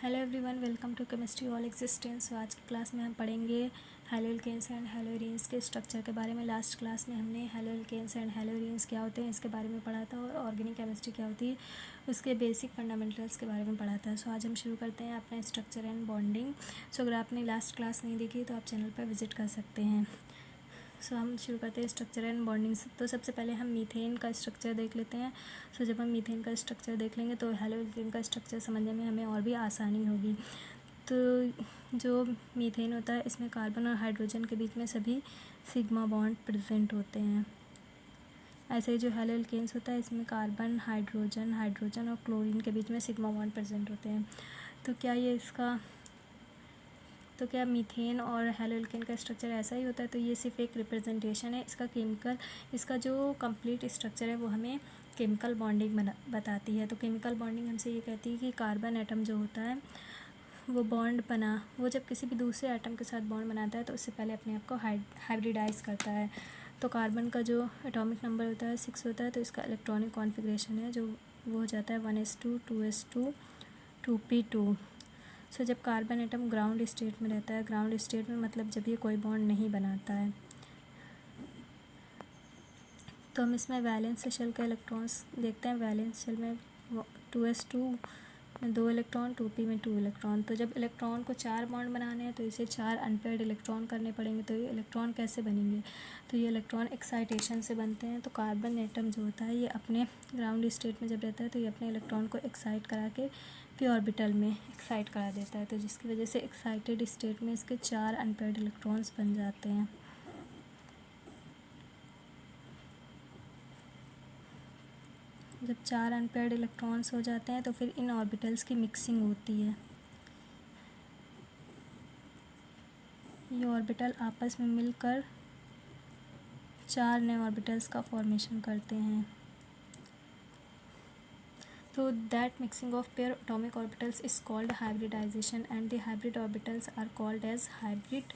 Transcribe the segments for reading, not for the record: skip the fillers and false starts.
Hello everyone, welcome to chemistry all existence. तो आज की क्लास में हम पढ़ेंगे हैलोअल्केन्स एंड हैलोअरीन्स के स्ट्रक्चर के बारे में। लास्ट क्लास में हमने हैलोअल्केन्स एंड हैलोअरीन्स क्या होते हैं इसके बारे में पढ़ा था, और ऑर्गेनिक केमिस्ट्री क्या होती है उसके बेसिक फंडामेंटल्स के बारे में पढ़ा था। सो आज हम शुरू करते हैं अपना स्ट्रक्चर एंड बॉन्डिंग। सो अगर आपने लास्ट क्लास नहीं देखी तो आप चैनल पर विजिट कर सकते हैं। सो हम शुरू करते हैं स्ट्रक्चर एंड बॉन्डिंग से। तो सबसे पहले हम मीथेन का स्ट्रक्चर देख लेते हैं। सो जब हम मीथेन का स्ट्रक्चर देख लेंगे तो हैलोअल्केन का स्ट्रक्चर समझने में हमें और भी आसानी होगी। तो जो मीथेन होता है इसमें कार्बन और हाइड्रोजन के बीच में सभी सिग्मा बॉन्ड प्रेजेंट होते हैं। ऐसे ही जो हैलोअल्केन्स होता है इसमें कार्बन, हाइड्रोजन और क्लोरीन के बीच में सिग्मा बॉन्ड प्रेजेंट होते हैं। तो क्या मीथेन और हैलोअल्केन का स्ट्रक्चर ऐसा ही होता है? तो ये सिर्फ एक रिप्रेजेंटेशन है। इसका जो कंप्लीट स्ट्रक्चर है वो हमें केमिकल बॉन्डिंग बताती है। तो केमिकल बॉन्डिंग हमसे ये कहती है कि कार्बन एटम जो होता है वो जब किसी भी दूसरे एटम के साथ बॉन्ड बनाता है तो उससे पहले अपने आप को हाइब्रिडाइज करता है। तो कार्बन का जो एटॉमिक नंबर होता है 6 होता है, तो इसका इलेक्ट्रॉनिक कॉन्फ़िगरेशन है जो वो हो जाता है 1s2 2s2 2p2। सो जब कार्बन एटम ग्राउंड स्टेट में रहता है, ग्राउंड स्टेट में मतलब जब ये कोई बॉन्ड नहीं बनाता है, तो हम इसमें वैलेंस शेल के इलेक्ट्रॉन्स देखते हैं। वैलेंस शेल में 2s2 में 2 इलेक्ट्रॉन, 2p में 2 इलेक्ट्रॉन। तो जब इलेक्ट्रॉन को 4 बॉन्ड बनाने हैं तो इसे 4 अनपेयर्ड इलेक्ट्रॉन करने पड़ेंगे। तो ये इलेक्ट्रॉन कैसे बनेंगे? तो ये इलेक्ट्रॉन एक्साइटेशन से बनते हैं। तो कार्बन एटम जो होता है ये अपने ग्राउंड स्टेट में जब रहता है तो ये अपने इलेक्ट्रॉन को एक्साइट करा के पी ऑर्बिटल में एक्साइट करा देता है। तो जिसकी वजह से एक्साइटेड स्टेट में इसके 4 अनपेयर्ड इलेक्ट्रॉन्स बन जाते हैं। जब 4 अनपेयर्ड इलेक्ट्रॉन्स हो जाते हैं तो फिर इन ऑर्बिटल्स की मिक्सिंग होती है। ये ऑर्बिटल आपस में मिलकर 4 नए ऑर्बिटल्स का फॉर्मेशन करते हैं। तो that mixing of pair atomic orbitals is called hybridisation, and the hybrid orbitals are called as hybrid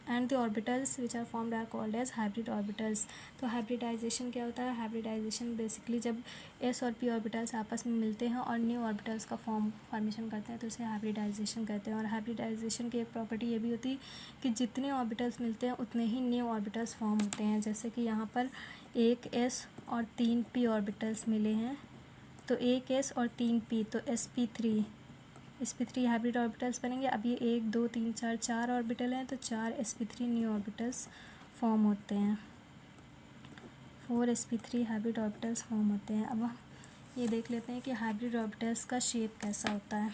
and the orbitals which are formed are called as hybrid orbitals. तो hybridisation क्या होता है? Hybridisation basically जब S और P orbitals आपस में मिलते हैं और न्यू ऑर्बिटल्स का फॉर्मेशन करते हैं तो उसे हाइब्रिडाइजेशन कहते हैं। और हाइब्रिडाइजेशन की एक प्रॉपर्टी ये भी होती है कि जितने ऑर्बिटल्स मिलते हैं उतने ही न्यू ऑर्बिटल्स फॉर्म होते हैं। जैसे कि यहाँ पर एक एस और 3 पी ऑर्बिटल्स मिले हैं, तो एक एस और 3 पी, तो sp3 हाइब्रिड ऑर्बिटल्स बनेंगे। अब ये 1 2 3 4 ऑर्बिटल हैं, तो 4 sp3 न्यू ऑर्बिटल्स फॉर्म होते हैं। 4 sp3 हाइब्रिड ऑर्बिटल्स फॉर्म होते हैं। अब ये देख लेते हैं कि हाइब्रिड ऑर्बिटल्स का शेप कैसा होता है।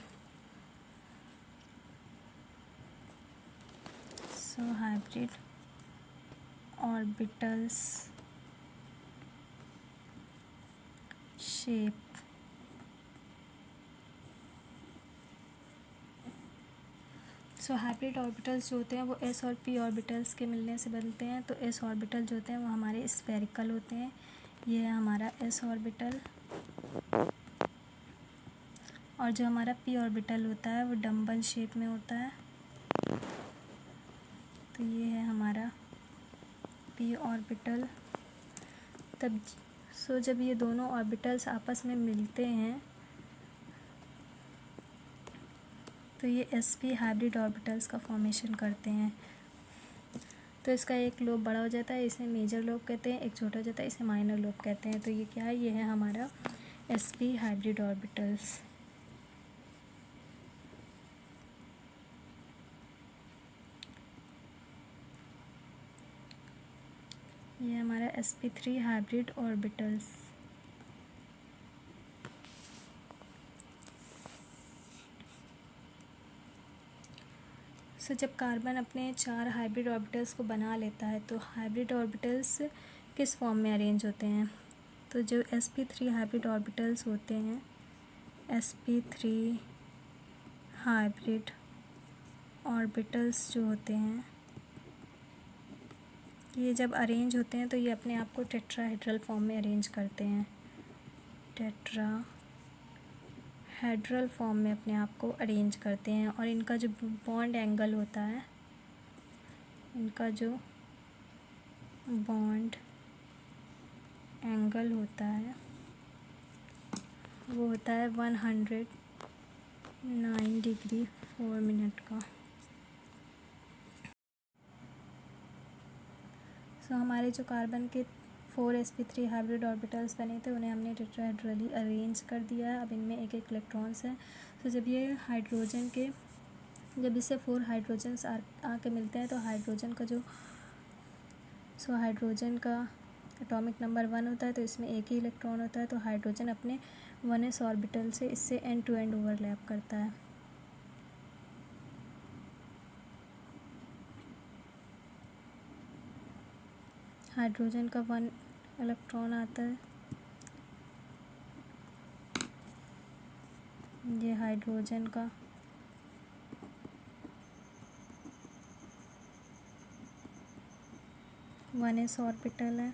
सो हाइब्रिड ऑर्बिटल्स शेप। सो हाइब्रिड ऑर्बिटल्स जो होते हैं वो एस और पी ऑर्बिटल्स के मिलने से बनते हैं। तो एस ऑर्बिटल जो होते हैं वो हमारे स्फेरिकल होते हैं। ये है हमारा एस ऑर्बिटल, और जो हमारा पी ऑर्बिटल होता है वो डम्बल शेप में होता है। तो ये है हमारा पी ऑर्बिटल। जब ये दोनों ऑर्बिटल्स आपस में मिलते हैं तो ये sp हाइब्रिड ऑर्बिटल्स का फॉर्मेशन करते हैं। तो इसका एक लोब बड़ा हो जाता है, इसे मेजर लोब कहते हैं, एक छोटा हो जाता है, इसे माइनर लोब कहते हैं। तो ये क्या है? ये है हमारा sp हाइब्रिड ऑर्बिटल्स। ये हमारा sp3 हाइब्रिड ऑर्बिटल्स। जब कार्बन अपने 4 हाइब्रिड ऑर्बिटल्स को बना लेता है तो हाइब्रिड ऑर्बिटल्स किस फॉर्म में अरेंज होते हैं? तो जो sp3 हाइब्रिड ऑर्बिटल्स होते हैं, sp3 हाइब्रिड ऑर्बिटल्स जो होते हैं ये जब अरेंज होते हैं तो ये अपने आप को टेट्राहेड्रल फॉर्म में अरेंज करते हैं। टेट्राहेड्रल फॉर्म में अपने आप को अरेंज करते हैं। और इनका जो बॉन्ड एंगल होता है, इनका जो बॉन्ड एंगल होता है वो होता है 100 9 डिग्री 4 मिनट का। सो हमारे जो कार्बन के 4sp3 हाइब्रिड ऑर्बिटल्स बने थे उन्हें हमने टेट्राहेड्रली अरेंज कर दिया है। अब इनमें एक एक इलेक्ट्रॉन्स हैं। तो जब ये हाइड्रोजन के जब इससे 4 हाइड्रोजन्स आके मिलते हैं तो हाइड्रोजन का एटॉमिक नंबर 1 होता है, तो इसमें एक ही इलेक्ट्रॉन होता है। तो हाइड्रोजन अपने 1s ऑर्बिटल से इससे एंड टू एंड ओवरलैप करता है। हाइड्रोजन का 1 इलेक्ट्रॉन आता है, ये हाइड्रोजन का 1s ऑर्बिटल है।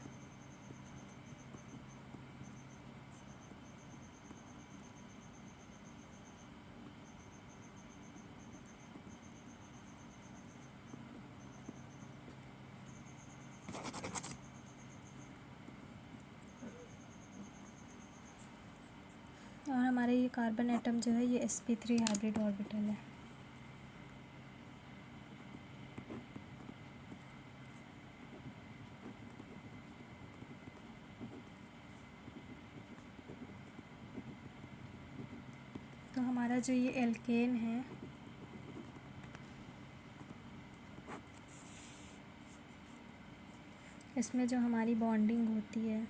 और हमारे ये कार्बन एटम जो है ये sp3 हाइब्रिड ऑर्बिटल है। तो हमारा जो ये एल्केन है इसमें जो हमारी बॉन्डिंग होती है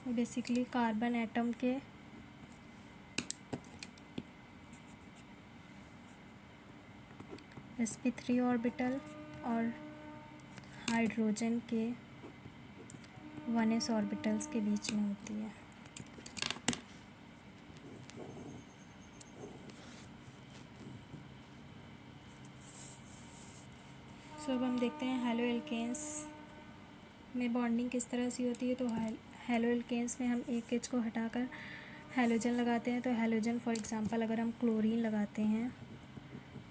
बेसिकली कार्बन एटम के sp3 ऑर्बिटल और हाइड्रोजन के 1s ऑर्बिटल्स के बीच में होती है। सो अब हम देखते हैं हेलो एल्केन्स में बॉन्डिंग किस तरह से होती है। तो हेलो एल्केन्स में हम एक एच को हटाकर हैलोजन लगाते हैं। तो हैलोजन फॉर एग्जांपल अगर हम क्लोरीन लगाते हैं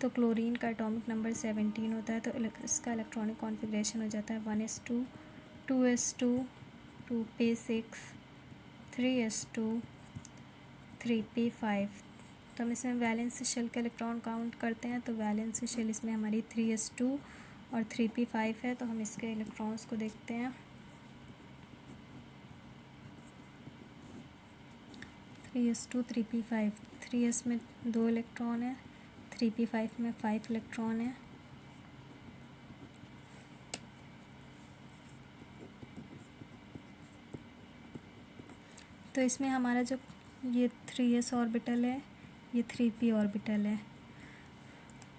तो क्लोरीन का एटॉमिक नंबर 17 होता है। तो इसका इलेक्ट्रॉनिक कॉन्फ़िगरेशन हो जाता है 1s2 2s2 2p6 3s2 3p5। तो हम इसमें वैलेंस शेल का इलेक्ट्रॉन काउंट करते हैं। तो वैलेंस शेल इसमें हमारी 3s2 और 3p5 है। तो हम इसके इलेक्ट्रॉन्स को देखते हैं। 3s2 3p5, 3s में 2 इलेक्ट्रॉन है, 3p5 में 5 इलेक्ट्रॉन है। तो इसमें हमारा जो ये 3s ऑर्बिटल है ये 3p ऑर्बिटल है।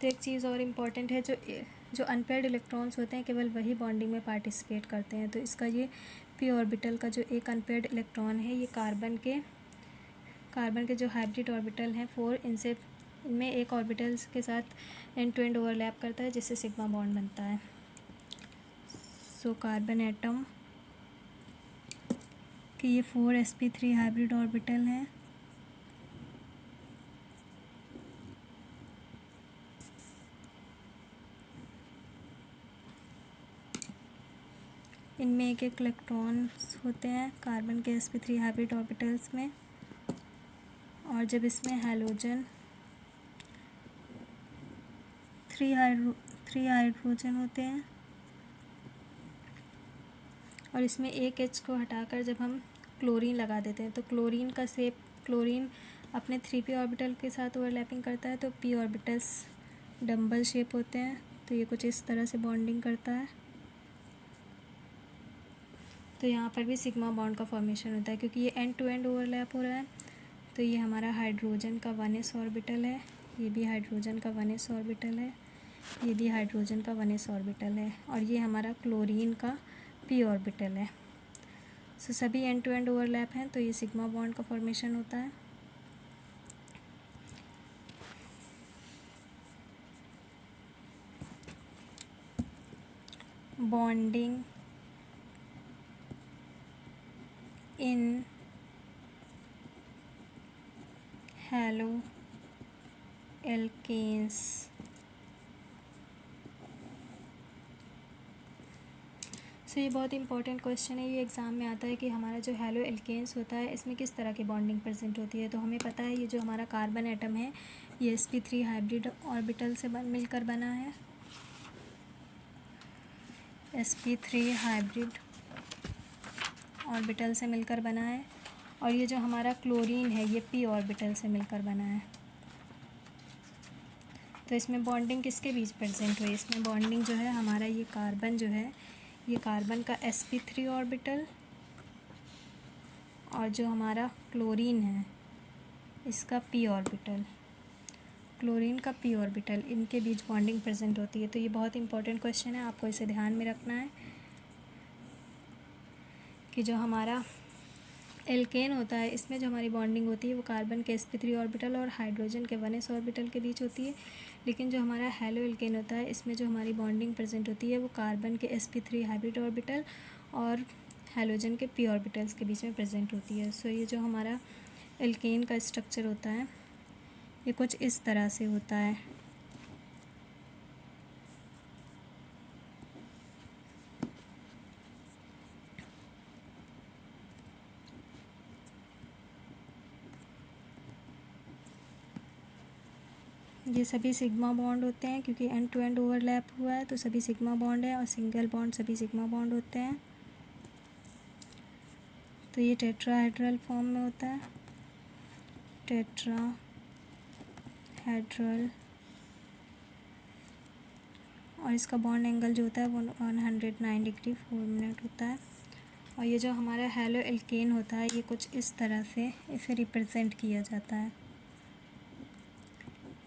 तो एक चीज़ और इम्पॉर्टेंट है, जो अनपेयर्ड इलेक्ट्रॉन्स होते हैं केवल वही बॉन्डिंग में पार्टिसिपेट करते हैं। तो इसका ये p ऑर्बिटल का जो एक अनपेयर्ड इलेक्ट्रॉन है ये कार्बन के जो हाइब्रिड ऑर्बिटल हैं 4 इनमें एक ऑर्बिटल्स के साथ एंड टू एंड ओवरलैप करता है जिससे सिग्मा बॉन्ड बनता है। सो कार्बन एटम कि ये 4sp3 हाइब्रिड ऑर्बिटल हैं। इनमें एक एक इलेक्ट्रॉन्स होते हैं कार्बन के sp3 हाइब्रिड ऑर्बिटल्स में। और जब इसमें हैलोजन 3 हाइड्रोजन होते हैं और इसमें एक एच को हटाकर जब हम क्लोरीन लगा देते हैं तो क्लोरीन अपने 3p ऑर्बिटल के साथ ओवरलैपिंग करता है। तो p ऑर्बिटल्स डम्बल शेप होते हैं। तो ये कुछ इस तरह से बॉन्डिंग करता है। तो यहाँ पर भी सिग्मा बॉन्ड का फॉर्मेशन होता है क्योंकि ये एंड टू एंड ओवरलैप हो रहा है। तो ये हमारा हाइड्रोजन का 1s ऑर्बिटल है, ये भी हाइड्रोजन का 1s ऑर्बिटल है, ये भी हाइड्रोजन का 1s ऑर्बिटल है और ये हमारा क्लोरीन का p ऑर्बिटल है। सो सभी एंड टू एंड ओवरलैप हैं तो ये सिग्मा बॉन्ड का फॉर्मेशन होता है। Bonding in halo alkanes. So ये बहुत इंपॉर्टेंट क्वेश्चन है, ये एग्ज़ाम में आता है कि हमारा जो हेलो एल्केन्स होता है इसमें किस तरह की बॉन्डिंग प्रेजेंट होती है। तो हमें पता है ये जो हमारा कार्बन एटम है ये sp3 हाइब्रिड ऑर्बिटल से मिलकर बना है, sp3 हाइब्रिड ऑर्बिटल से मिलकर बना है। और ये जो हमारा क्लोरीन है ये p ऑर्बिटल से मिलकर बना है। तो इसमें बॉन्डिंग किसके बीच प्रेजेंट हुई, इसमें बॉन्डिंग जो है हमारा ये कार्बन जो है ये कार्बन का sp3 ऑर्बिटल और जो हमारा क्लोरीन है इसका p ऑर्बिटल, क्लोरीन का p ऑर्बिटल, इनके बीच बॉन्डिंग प्रेजेंट होती है। तो ये बहुत इंपॉर्टेंट क्वेश्चन है, आपको इसे ध्यान में रखना है कि जो हमारा एल्केन होता है इसमें जो हमारी बॉन्डिंग होती है वो कार्बन के sp3 ऑर्बिटल और हाइड्रोजन के 1s ऑर्बिटल के बीच होती है। लेकिन जो हमारा हेलो एल्केन होता है इसमें जो हमारी बॉन्डिंग प्रेजेंट होती है वो कार्बन के sp3 हाइब्रिड ऑर्बिटल और हाइड्रोजन के p ऑर्बिटल्स के बीच में प्रेजेंट होती है। सो ये जो हमारा एल्केन का स्ट्रक्चर होता है ये कुछ इस तरह से होता है। ये सभी सिग्मा बॉन्ड होते हैं क्योंकि एंड टू एंड ओवरलैप हुआ है तो सभी सिग्मा बॉन्ड है और सिंगल बॉन्ड सभी सिग्मा बॉन्ड होते हैं। तो ये टेट्राहेड्रल फॉर्म में होता है, टेट्राहेड्रल, और इसका बॉन्ड एंगल जो होता है वो 109 डिग्री 4 मिनट होता है। और ये जो हमारा हेलो एल्केन होता है ये कुछ इस तरह से इसे रिप्रेजेंट किया जाता है।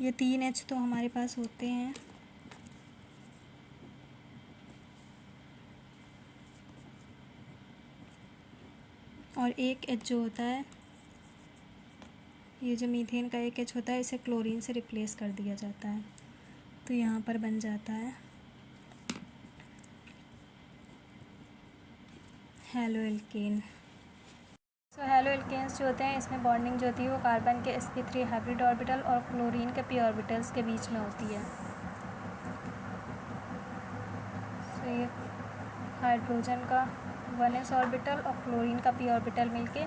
ये 3 H तो हमारे पास होते हैं और एक H जो होता है ये जो मीथेन का एक H होता है इसे क्लोरीन से रिप्लेस कर दिया जाता है। तो यहाँ पर बन जाता है halo alkane. So halo alkanes जो होते हैं इसमें बॉन्डिंग जो होती है वो कार्बन के sp3 हाइब्रिड ऑर्बिटल और क्लोरीन के p ऑर्बिटल्स के बीच में होती है। सो ये हाइड्रोजन का 1s ऑर्बिटल और क्लोरीन का p ऑर्बिटल मिलके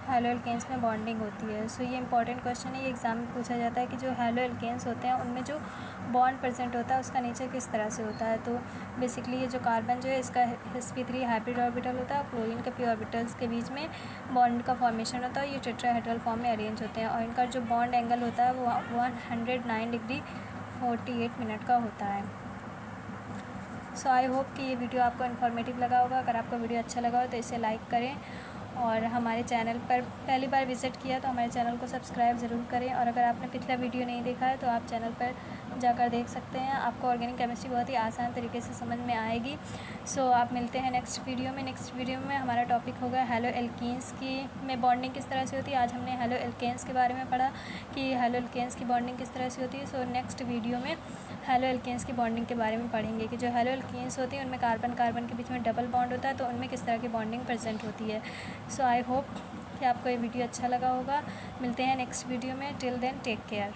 हेलो एल्केन्स में बॉन्डिंग होती है। सो ये इंपॉर्टेंट क्वेश्चन है, ये एग्जाम में पूछा जाता है कि जो हेलो एल्केन्स होते हैं उनमें जो बॉन्ड प्रेजेंट होता है उसका नेचर किस तरह से होता है। तो बेसिकली ये जो कार्बन जो है इसका sp3 हाइब्रिड ऑर्बिटल होता है और क्लोरीन के p ऑर्बिटल्स के बीच में बॉन्ड का फॉर्मेशन होता है। ये टेट्राहेड्रल फॉर्म में अरेंज होते हैं और इनका जो बॉन्ड एंगल होता है वो 109 डिग्री 48 मिनट का होता है। सो आई होप कि ये वीडियो आपको इन्फॉर्मेटिव लगा होगा। अगर आपको वीडियो अच्छा लगा हो तो इसे लाइक करें और हमारे चैनल पर पहली बार विज़िट किया तो हमारे चैनल को सब्सक्राइब ज़रूर करें। और अगर आपने पिछला वीडियो नहीं देखा है तो आप चैनल पर जाकर देख सकते हैं, आपको ऑर्गेनिक केमिस्ट्री बहुत ही आसान तरीके से समझ में आएगी। सो आप मिलते हैं नेक्स्ट वीडियो में। नेक्स्ट वीडियो में हमारा टॉपिक होगा हेलो एल्केन्स की में बॉन्डिंग किस तरह से होती है। आज हमने हेलो एल्केन्स के बारे में पढ़ा कि हेलो एल्केन्स की बॉन्डिंग किस तरह से होती है। सो नेक्स्ट वीडियो में हेलो एल्केन्स की बॉन्डिंग के बारे में पढ़ेंगे कि जो हेलो एल्केन्स होती है उनमें कार्बन कार्बन के बीच में डबल बॉन्ड होता है तो उनमें किस तरह की बॉन्डिंग प्रेजेंट होती है। सो आई होप कि आपको ये वीडियो अच्छा लगा होगा। मिलते हैं नेक्स्ट वीडियो में। Till then take care.